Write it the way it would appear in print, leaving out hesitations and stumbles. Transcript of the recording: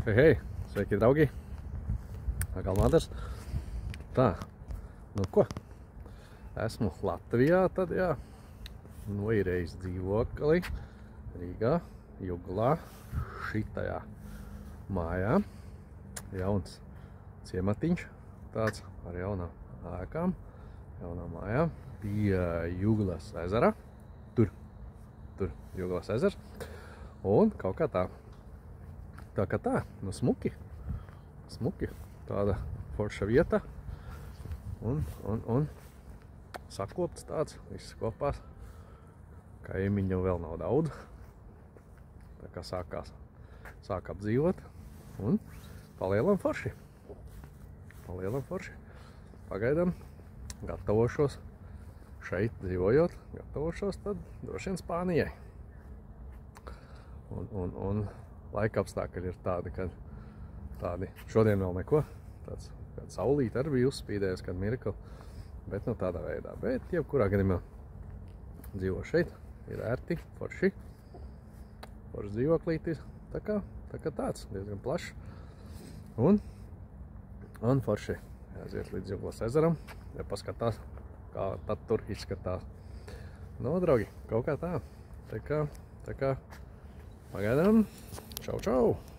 Hei, sveiki, draugi! Atkal Mandars. Tā, nu ko? Esmu Latvijā tad, jā. Noīrējis dzīvokli Rīgā, Juglā, šitajā mājā. Jauns ciematiņš, tāds ar jaunām ēkām, jaunām mājām. Pie Juglas ezera. Tur Juglas ezers. Un kaut kā tā. Tā kā tā, nu smuki, tāda forša vieta un sakopts tāds, viss kopā, kaimiņu vēl nav daudz, tā kā sāk apdzīvot un palielam forši, pagaidām gatavošos šeit dzīvojot, tad droši vien Spānijai. Un laika apstākļi ir tādi, ka šodien vēl neko, tāds saulīt arī bija uzspīdējis, kad mirkli, bet nu tādā veidā. Bet jebkurā gadījumā dzīvo šeit, ir ērti, forši dzīvoklītis, tā kā tāds, diezgan plašs. Un forši jāiziet līdz Juglas ezeram, ja paskatās, kā tad tur izskatās. Nu, draugi, kaut kā tā, tā kā pagaidām. Čau, čau!